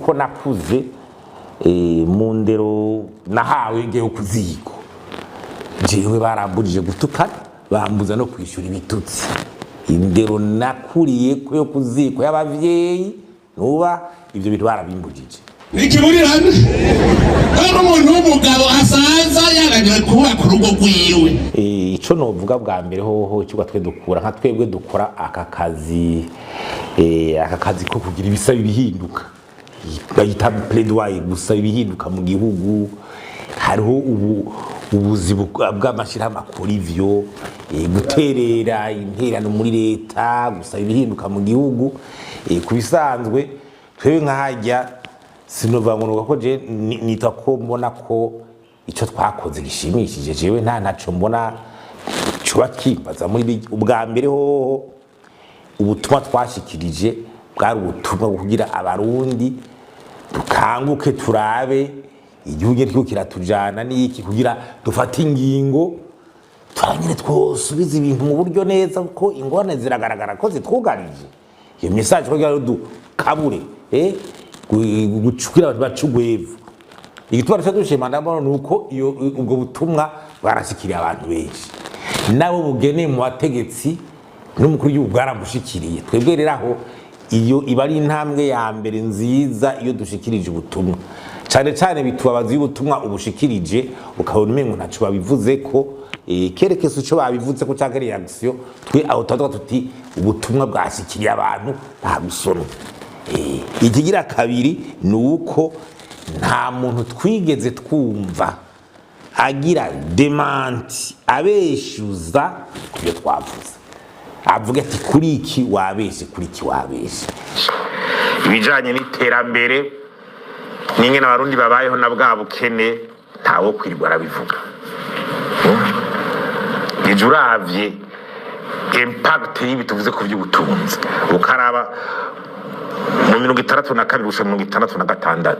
uko nakuze mu ndero nahawe ngewe kuziko jewe barambujije gutukana bambuza no kwishura ibitutsi indero nakuriye ko yo kuziko y'abavyeyi nuba ivyo bintu barabimbujije nikiburirane hano umuntu w'umugabo asanza yaganye kuba ku rugo rwiwe ico novuga bwa mbere hoho cyo twe dukura nka twebwe dukora aka kazi ko kugira ibisa bihinduka bayita plaidoyer gusa ibihinduka mu gihugu hariho ubuzi bw'amashirahamwe akora ivyo guterera interano muri leta gusa ibihinduka mu gihugu kubisanzwe twebwe nkahajya sinovangunuka ko je nita ko mbona ko ico twakoze gishimishije jewe ntaco mbona cyo bakimbaza muri ubwa mbere ho ubutumwa twashikirije bwari ubutumwa kugira abarundi dukanguke turabe igihugu kiriko kiratujana n'iki kugira dufate ingingo twanyine twosubiza ibintu mu buryo neza ko ingorane ziragaragara ko zitwugarije iyo message ko dukabure gucukira bacugwevu igitwara cyo dushima ndabona nuko iyo ubwo butumwa barashikiriye abantu benshi nabo bugene mu bategetsi n'umukuru w'igihugu bwaramushikiriye twebwe reraho iyo iba ari intambwe ya mbere nziza iyo dushikirije ubutumwa cyane cyane bitubabaza y'ubutumwa ubushikirije ukabona umengo ntaco babivuze ko kerekese uco babivuze ko cyangwa reaction twe aho tadwa tuti ubutumwa bwashikiriye abantu bagusona ikigira kabiri nuko nta muntu twigeze twumva agira demanti abeshuza kubyo twavuze avuga ati kuri iki wabeshe kuri iki wabeshe ibijanye n'iterambere ninge n'abarundi babayeho na bwa bukene ntawo kwirwa arabivuga ijuravye impact y'ibituvuze ku by'ubutunzi ukaraba mu 62 gusa 66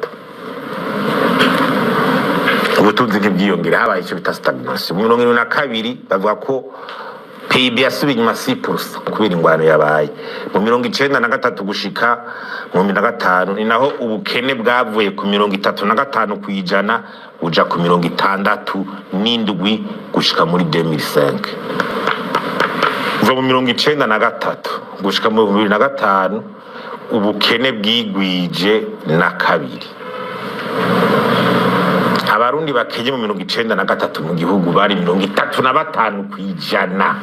ubutunzi bw'iyongera habaye icyo bita stagnation mu 72 bavuga ko PIB yasubiye inyuma 6% kubera ingwano yabaye mu 93 gushika mu 2005 ni naho ubukene bwavuye ku 35 kwijana uja ku 67 gushika muri 2005 uva mu 93 gushika mu 2005 ubukene bwigwije na kabiri abarundi bakenye mu 93 mu gihugu bari 35 kwijana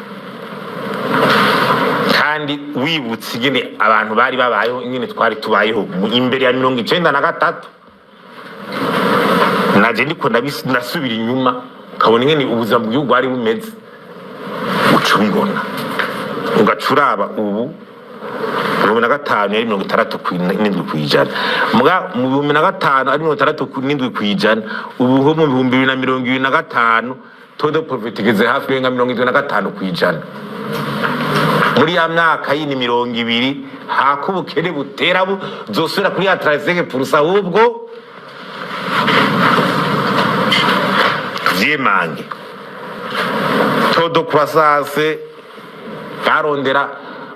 kandi wibutse ingene abantu bari babayeho ingene twari tubayeho imbere ya 93 naje ndiko nasubira inyuma kabona ingene ubuzima mu gihugu bari bumeze ucubibona ugacuraba ubu 2005 yari 67 kwijana muga mu 2005 ari 67 kwijana ubu ho mu 2025 todo profetigeze hafi yenga 75 kwijana muri ya myaka yini 200 hakubukene butera zosura kuri 35% ahubwo vyemange todo croissance barondera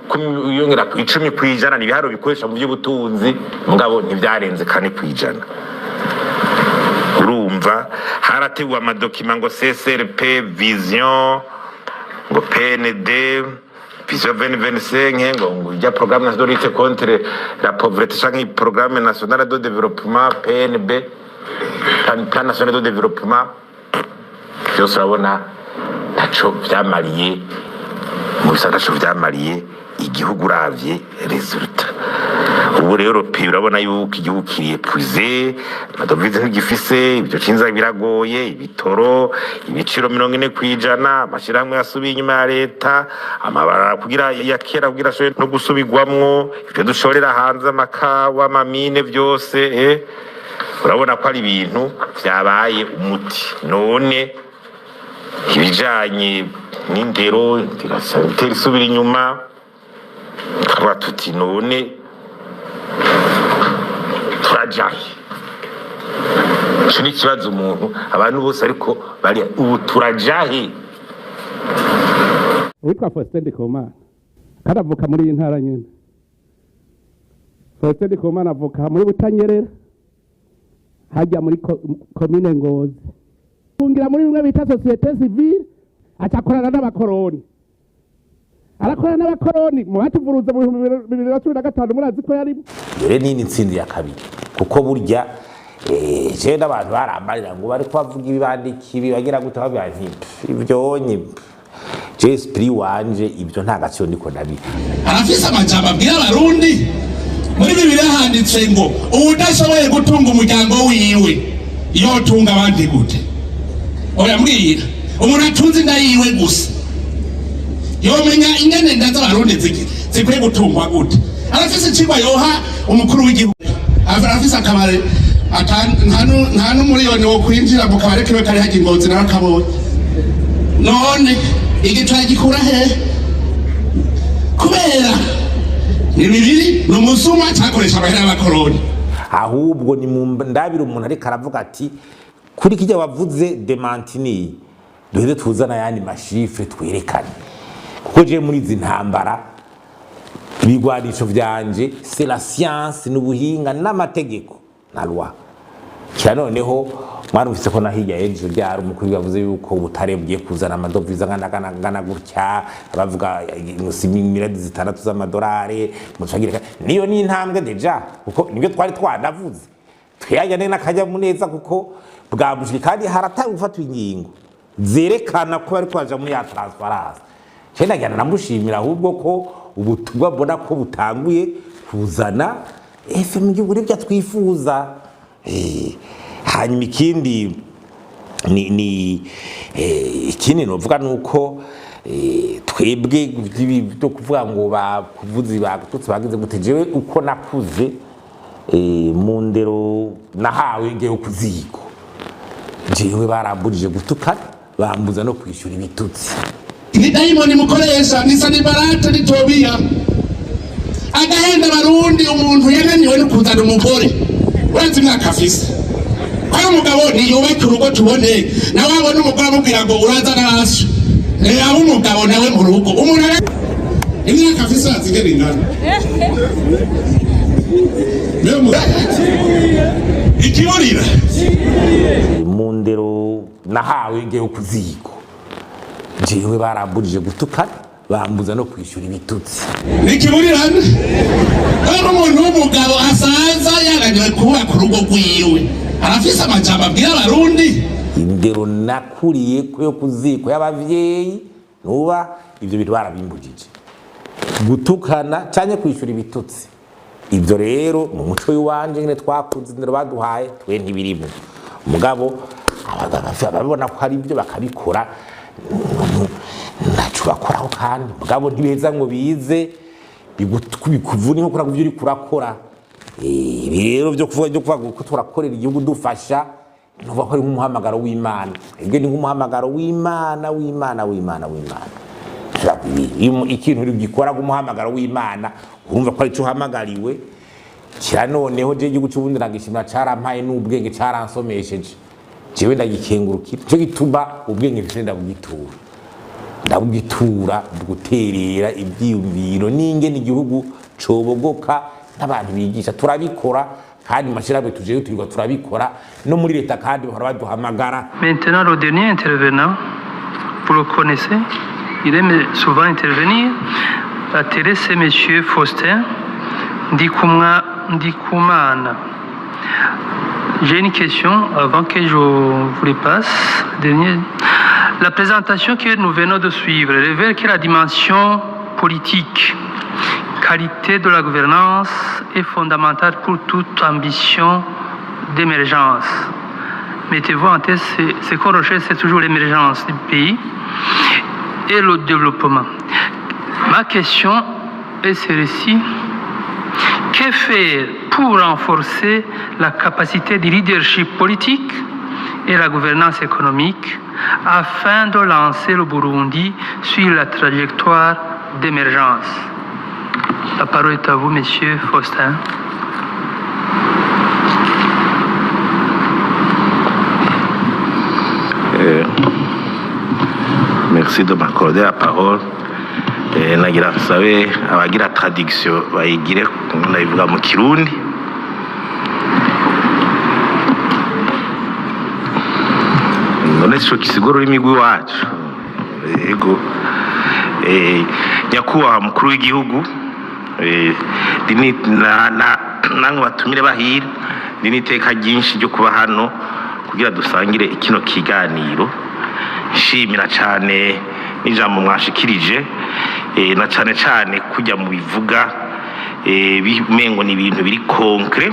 kuyongera ku 10 kwijana ni biharo bikoresha mu by'ubutunzi mugabo ntibyarenze 4 kwijana urumva haratewe amadokima ngo CSRP vision ngo PND vision 2025 ngo ya programme national de lutte contre la pauvreté chaque programme national de développement PNB plan national de développement byose urabona ntaco byamariye mu bisagacho byamariye igihugu ravye resultat ubu rero pe urabona yuko igihugu kiriye puize amadovize nk'igifise ibyo cinza biragoye ibitoro ibiciro 40 kwijana amashirahamwe yasubiye inyuma ya leta amabara kugira yakera kugira shoye no gusubirwamwo ibyo dushorera hanze amakawa amamine byose urabona ko ari ibintu byabaye umuti none ibijanye n'indero tirasabitera isubira inyuma kwa tuti none turajaye shini kibazo umuntu abantu bose ariko bari ubu turajahe witwa FOSTINO karavuka muri intara nyene Faustin Komana avoka muri Butanyerera hajya muri komine Ngozi fungira muri bimwe bita societe civile acakorana n'abakoroni arakorana n'abakoroni mu batuvuruza mu 2015 murazi ko yari rero nini ntsinzi ya kabiri kuko burya je n'abantu barambarira ngo bari kwavuga ibibandiki bibagira gute babyanti ivyonye je esprit wanje ibyo nta gacyo ndiko ndabika arafise amajambo abwira abarundi muri Bibiliya handitse ngo udashoboye gutunga umuryango wiwe yotunga abandi gute oya mbwira umuntu atunze inda yiwe gusa yomenya ingene nda z'abarundi zikwiye gutungwa gute arafise ikigwa yoha umukuru w'igihugu arafise akabare nta n'umuriyoni wo kwinjira mu kabare kiwe kari hagiye Ngozi n'akabonye none igitwaye gikura he kubera ni bibiri n'umusuma cyakoresha abahera y'abakoroni ahubwo ni ndabira umuntu ariko aravuga ati kuri kijya wavuze demantini duheze tuzana yandi mashifre twerekane kuko je muri izi ntambara ibigwanisho vyanje c'est la science n'ubuhinga n'amategeko na loi kira noneho mwarumvise ko nahijya ejo ryari umukuru yavuze yuko ubutare bugiye kuzana amadovize ngana gutya bavuga miliyoni 6 z'amadolari mucagira niyo ni intambwe deja kuko nibyo twari twanavuze twiyajyane n'akajya muneza kuko bwabushye kandi harataye gufatwa ingingo zerekana ko bari kwaje muri ya transparence cyenda cyane namushimira ahubwo ko ubutumwa mbona ko butanguye kuzana FM gihugu n'ibyo twifuza hanyuma ikindi ikindi novuga nuko twebwe byo kuvuga ngo bakuvuzi bagutse bagize gutejewe uko nakuze mu ndero nahawe ngiye kuziko jewe barambujije gutukana bambuza no kwishura ibitutsi ni daimoni mukoresha ni Sanibalate ni Tobiya agahenda abarundi umuntu yananiwe no kuzana umugore wenze imyaka afise kwa umugabo niyubake urugo tubone nawe abona umugore amubwira ngo uraza naso abo umugabo nawe mu rugo umuntu imyaka afise azigera ingana ikiburira mu ndero nahawe ngiye kuziko jewe barambujije gutukana bambuza no kwishura ibitutsi ikiburirane kandi umuntu w'umugabo asanza yaganiwe kubaka urugo rwiwe arafise amajambo abwira abarundi indero nakuriye ko yo kuziko y'abavyeyi nuba ivyo bintu barabimbujije gutukana cyane kwishura ibitutsi ibyo rero mu muco w'iwanje nyine twakuze indero baduhaye twe ntibirimo umugabo ababona ko hari ibyo bakabikora nacu bakoraho kandi mugabo ntibeza ngo bize bikuvuna nko kurakuvyo uri kurakora rero byo kuvuga ko turakorera igihugu dufasha nuva ko ari nk'umuhamagaro w'Imana ibyo ni nk'umuhamagaro w'Imana ikintu uri gikora nk'umuhamagaro w'Imana urumva ko ari cyo uhamagariwe kira noneho je igihugu cy'ubundi nagishimira carampaye n'ubwenge caransomesheje jewe ndagikengurukira cyo gituma ubwenge mfite ndabugitura guterera ibyiyumviro n'ingene igihugu cobogoka n'abantu bigisha turabikora kandi mashirabe tuje turirwa turabikora no muri leta kandi bahora baduhamagara. Maintenant le dernier intervenant, vous le connaissez, il aime souvent intervenir. La télé, c'est monsieur Faustin Ndikumana. J'ai une question avant que je vous les passe. La présentation que nous venons de suivre révèle que la dimension politique, qualité de la gouvernance est fondamentale pour toute ambition d'émergence. Mettez-vous en tête, ce qu'on recherche, c'est toujours l'émergence du pays et le développement. Ma question est celle-ci. Que faire pour renforcer la capacité du leadership politique et la gouvernance économique afin de lancer le Burundi sur la trajectoire d'émergence? La parole est à vous, Monsieur Faustin. Merci de m'accorder la parole. nagira nsabe abagira traduction bayigire nabivuga mu Kirundi. None cyo kisigoro imigwi wacu yego nyakuba mukuru w'igihugu dini namwe batumire bahira dini teka ryinshi ryo kuba hano kugira dusangire ikino kiganiro. Shimira cyane n'ijambo mwashikirije na cyane kujya mu bivuga bimengo ni ibintu biri concret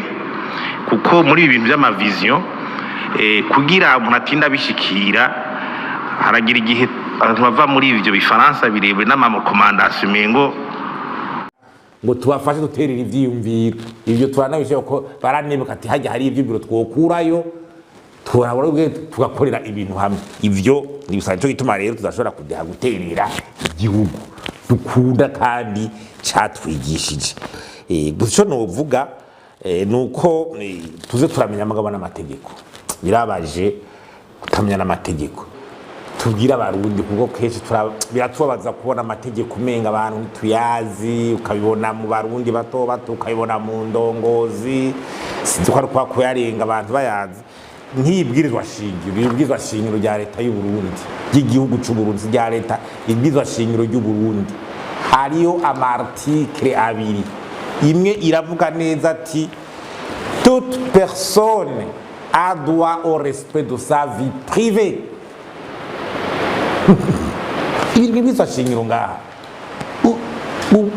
kuko muri ibi bintu by'amavision kugira umuntu atinda bishikira haragira igihe bava muri ibyo bifaransa birebwe n'amakomandasiyo mengo ngo tubafashe duterera ivyiyumviro ibyo turanabishoye ko baranebuka ati hajya hari ivyibiro twokurayo turabura tugakorera ibintu hamwe. Ivyo nibisaba cyo gituma rero tudashobora kudeha guterera igihugu dukunda kandi catwigishije. Guco novuga nuko tuze turamenya amagabo n'amategeko. Birabaje kutamenya n'amategeko. Tubwira abarundi kuko kenshi biratubabaza kubona amategeko menga abantu ntituyazi, ukabibona mu barundi bato bato, ukabibona mu ndongozi, sinzi ko ari kwa kuyarenga abantu bayazi. Nk'ibwirizwa shingiro rya leta y'u Burundi, y'igihugu cy'u Burundi, rya leta ibwirizwa shingiro ry'u Burundi hariyo amartikle abiri. Imwe iravuga neza ati toute personne a droit au respect de sa vie privée. Ibwirizwa shingiro ngaha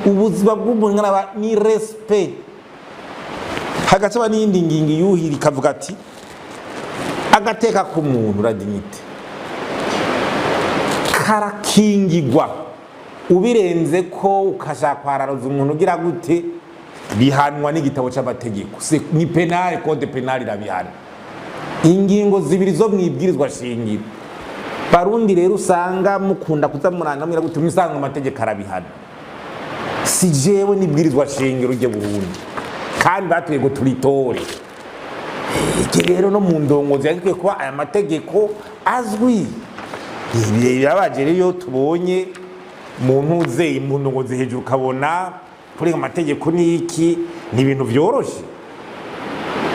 ubuzima bw'umuntu ni respect. Hagatsaba n'indi ngingi yuhiri kavuga ati agateka k'umuntu la dignité karakingigwa ubirenze ko ukashaka kwararoza umuntu ugira gute bihanwa n'igitabo cy'amategeko ni penal, code penal irabihana. Ingingo zibiri zo mwibwirizwa shingiro barundi rero usanga mukunda kuzamurana mwira gute mwisanga amategeko arabihana. Si jewe nibwirizwa shingiro rye Burundi kandi batuye ngo turitore. Rero no mu ndongozi yakwiye kuba aya mategeko azwi. Birabaje rero tubonye mu ntuze mu ndongozi hejuru kabona kuri amategeko niki ni ibintu byoroshe.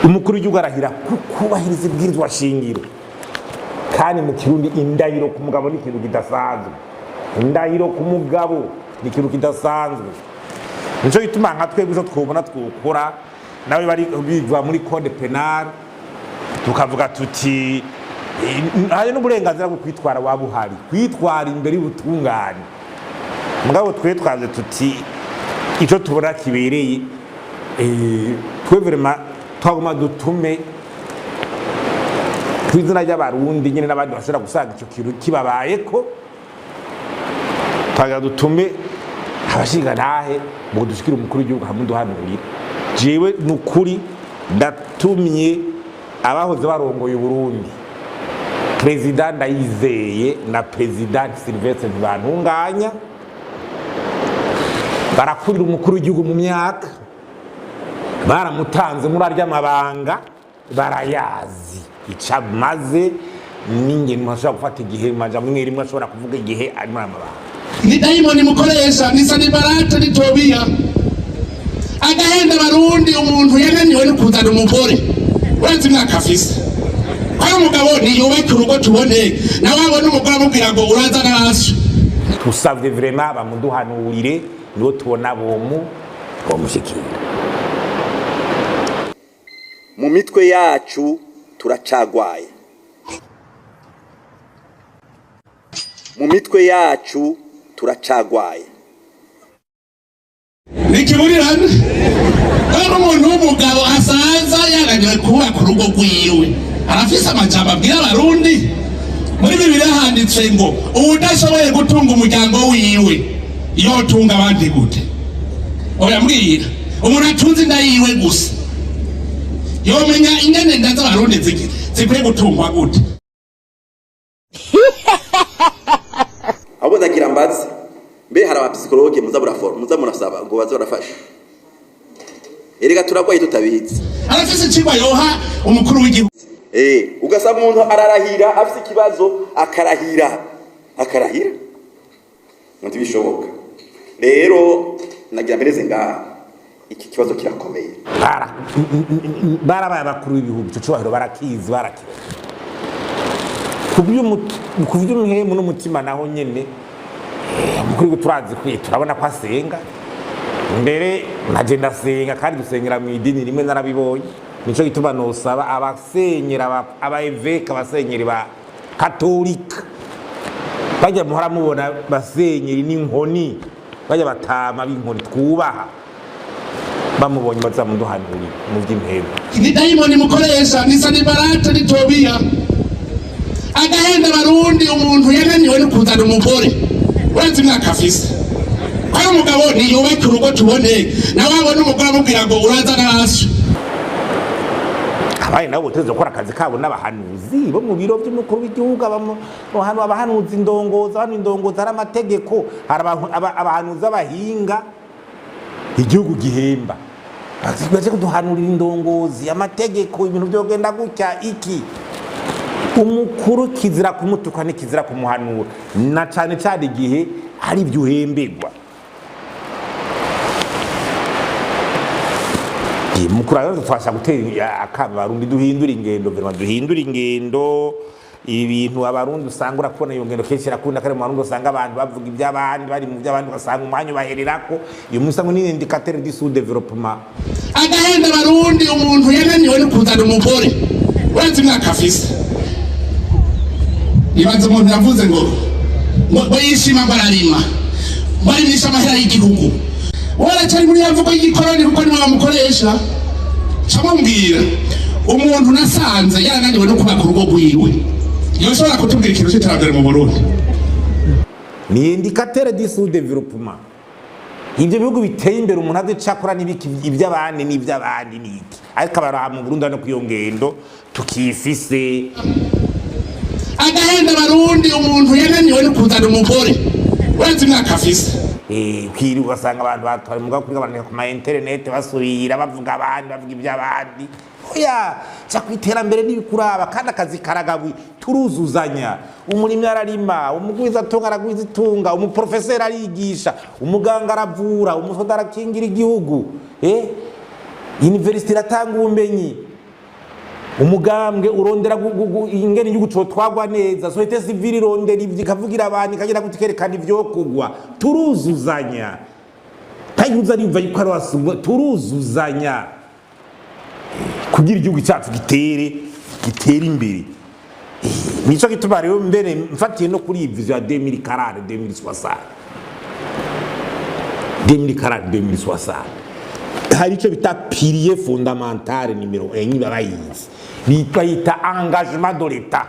Umukuru w'igihugu arahira kubahiriza ibwirizwa shingiro kandi mu Kirundi indahiro ku mugabo ni ikintu kidasanzwe. Indahiro ku mugabo ni ikintu kidasanzwe. Nico gituma nka twebwe zo twobona twukora nawe bari biva muri code penal tukavuga tuti hari n'uburenganzira bwo kwitwara wabuhari kwitwara imbere y'ubutungane. Mugabo twetwaze tuti ico tubona kibereye twe vraiment twaguma dutume kwizina ry'abarundi nyine n'abandi bashobora gusanga ico kintu kibabayeko twaga dutume abashingantahe ngo dushikire umukuru w'igihugu hamwe duhanurira. Jewe nukuri ndatumye abahoze barongoye Burundi President Ndayizeye na President Sylvestre ntibantunganya barakurira umukuru w'igihugu mu myaka baramutanze muri arya mabanga barayazi icamaze ninge mwashobora gufata igihe maja mwiri ashobora kuvuga igihe ari muri amabanga. Ni daimoni mukoresha ni Sanibalate ni Tobiya agahenda abarundi umuntu yananiwe no kuzana umugore wenze imyaka afise kwa umugabo niyubake urugo tubone nawe abone umugore amubwira ngo uraza naso. Tusavye vraiment bamuduhanurire niho tubona bomushikira. Mu mitwe yacu turacagwaye, mu mitwe yacu turacagwaye. Nikiburirana kandi umuntu w'umugabo asanza yaganyiwe kubaka urugo rwiwe arafise amajambo abwira abarundi. Muri Bibiliya handitse ngo udashoboye gutunga umuryango wiwe yotunga abandi gute. Oya mbwira umuntu atunze inda yiwe gusa yomenya ingene nda z'abarundi zikwiye gutungwa gute. Abo ndagira mbazi mbe hari abapsikologe muza murasaba ngo baze barafasha. Erega turagwaye tutabizi. Arafise ikigwa yoha umukuru w'igihugu. Ugasaba umuntu ararahira afise ikibazo akarahira. Muti bishoboka. rero nagira mbereze ngaha iki kibazo kirakomeye barabaye abakuru b'ibihugu cyo cyubahiro barakizi barakira kuby'umuhemu n'umutima naho nyene mukuri turazi kwiye turabona ko asenga mbere naje ndasenga kandi gusengera mu idini rimwe narabibonye nico gituma nosaba abasenyera abaeveka abasenyeri ba katolika bajya muhora mubona basenyeri n'inkoni bajya batama b'inkoni twubaha bamubonye bazamuduhanurira mu by'impero ni dayimoni mukoresha ni Sanibalati ni Tobiya agahenda abarundi umuntu yananiwe no kuzana umugore urenze imyaka afise ayo umugabo niyubake urugo tubone nawe abona umugore amubwira ngo uraza hasi abaye nabo boteze gukora akazi kabo n'abahanuzi bo mu biro by'umukuru w'igihugu abahanuzi indongoza hano indongoza ari amategeko hari abahanuzi abahinga igihugu gihemba baje kuduhanurira indongozi amategeko ibintu byogenda gutya iki umukuru kizira kumutuka n'ikizira kumuhanura na cyane cyane igihe hari ibyo uhembegwa mukuru rero twasha gutera akabarundi duhindura ingendo duhindura ingendo ibintu abarundi usanga urakubona iyo ngendo kenshi irakunda kare mu barundi usanga abantu bavuga iby'abandi bari mu by'abandi basanga umwanya ubahererako iyo musango ni indicateur du sous développement agahenda abarundi umuntu yananiwe no kuzana umugore urenze imyaka afise ibanze umuntu yavuze ngo yishima ngo ararima barimisha amahera y'igihugu waracyari muri yavuga y'igikoroni kuko niwe bamukoresha camubwira umuntu nasanze yananiwe no kubaka urugo rwiwe yoshobora kutubwira ikintu cy'iterambere mu Burundi ni indicateur du sous développement ibyo bihugu biteye imbere umuntu adecakora n'ibiki iby'abandi n'iby'abandi n'iki ariko abara mu Burundi no kuyongendo tukifise agahenda abarundi umuntu yananiwe no kuzana umugore urenze imyaka afise kwiri ugasanga abantu batwara mugabo kuri abantu ku ma internet basurira bavuga abandi bavuga iby'abandi oya cya kwiterambere n'ibikuraba kandi akazi karagabu turuzuzanya umurimyi ararima umugwiza atunga aragwiza itunga umuprofeseri arigisha umuganga aravura umusoda arakingira igihugu university iratanga ubumenyi umugambwe urondera ingene igihugu cyo twagwa neza societe civile irondera ikavugira abantu ikagira gutikerekana ivyo kugwa turuzuzanya tayuza riva yuko ari wasubwa turuzuzanya kugira igihugu cyacu gitere imbere nico gituma rero mbere mfatiye no kuri vision ya 2040 2060 hari ico bita pilier fondamental numero 1 barayizi bitwa engagement de l'État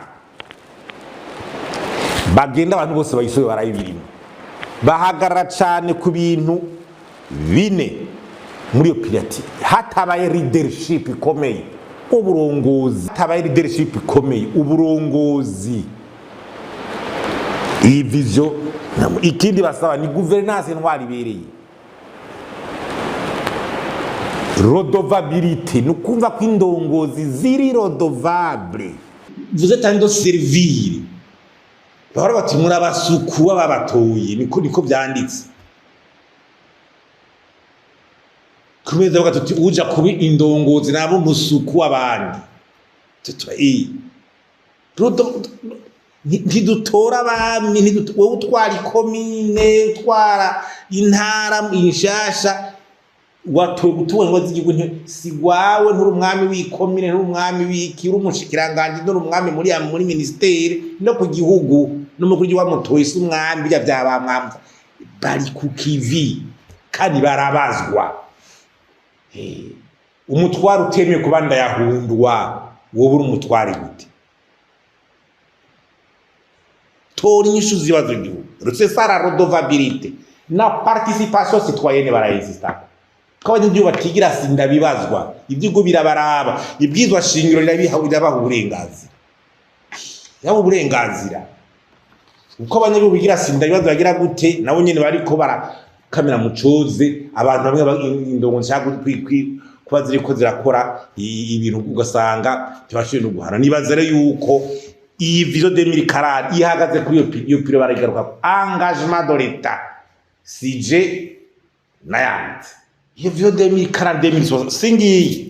bagenda abantu bose bayisobe barayibirimo bahagarara cyane ku bintu bine muri iyo pirati hatabaye leadership ikomeye uburongozi hatabaye leadership ikomeye uburongozi iyi vision ikindi basaba ni gouvernance ntwari ibereye redevabilité nukumva ko indongozi ziri redevable vous êtes en de servir bahora bati muri abasuku babatoye niko byanditse kumeza bagatuti uja kubi indongozi nabo musuku abandi tutwa ntidutora abami wowe utwara ikomine utwara intara inshasha watoye gutuwe ngo z'igihugu si wawe nturi umwami w'ikomine nturi umwami w'iki uri umushikiranganje nturi umwami muri ministeri no ku gihugu no mu kuri wamutoye si umwami bijya byabamwamva bari ku kivi kandi barabazwa umutwaro utemeye kubanda yahundwa wowe uri umutware gute tori inyishu zibazo igihugu c'est ça la redevabilité na participation citoyenne barayizista kabanye batigira sinda bibazwa ibyigo birabaraba ibwizwa shingiro rirabaha uburenganzira yabo uburenganzira uko abanyagihugu bigira sinda bibazwa bagira gute nabo nyene bariko barakamera mucoze abantu bamwe indongo nshaka kuba ziriko zirakora ibintu ugasanga tibashoye no guhana nibaza rero yuko iyi vision 2040 ihagaze kuri iyo pire barayigaruka engagement de l'État CJ n'ayandi ivyo 2040 2060 singiyi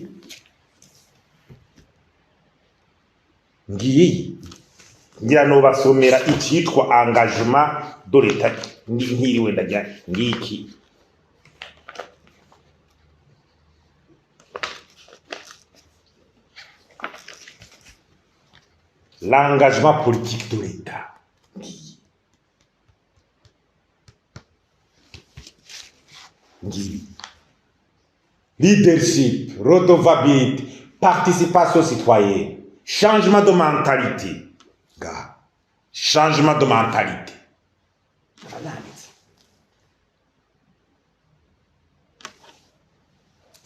ngira no basomera icitwa engagement de l'État nkiriwe ndajya ngiki l'engagement politique de l'État. Leadership, redevabilité, participation citoyenne, changement de mentalité. Changement de mentalité.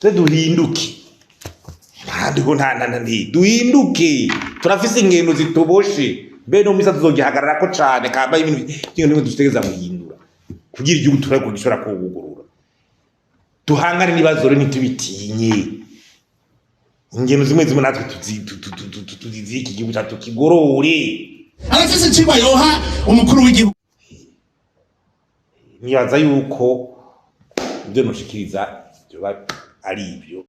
Duhinduke. Duhinduke. Turafise ingendo zitoboshe. Mbe no misa tuzogihagararako cane kamba ibintu dutegeza muhindura. Kugira igihugu turako gishora ko gugurura. Tuhangane nibazo rero nitubitinye. Ingendo zimwe natwe tuziki igihugu cyacu kigorore. Arafise icigwa yoha umukuru w'igihugu. Nibaza yuko ibyo noshikiriza ari ibyo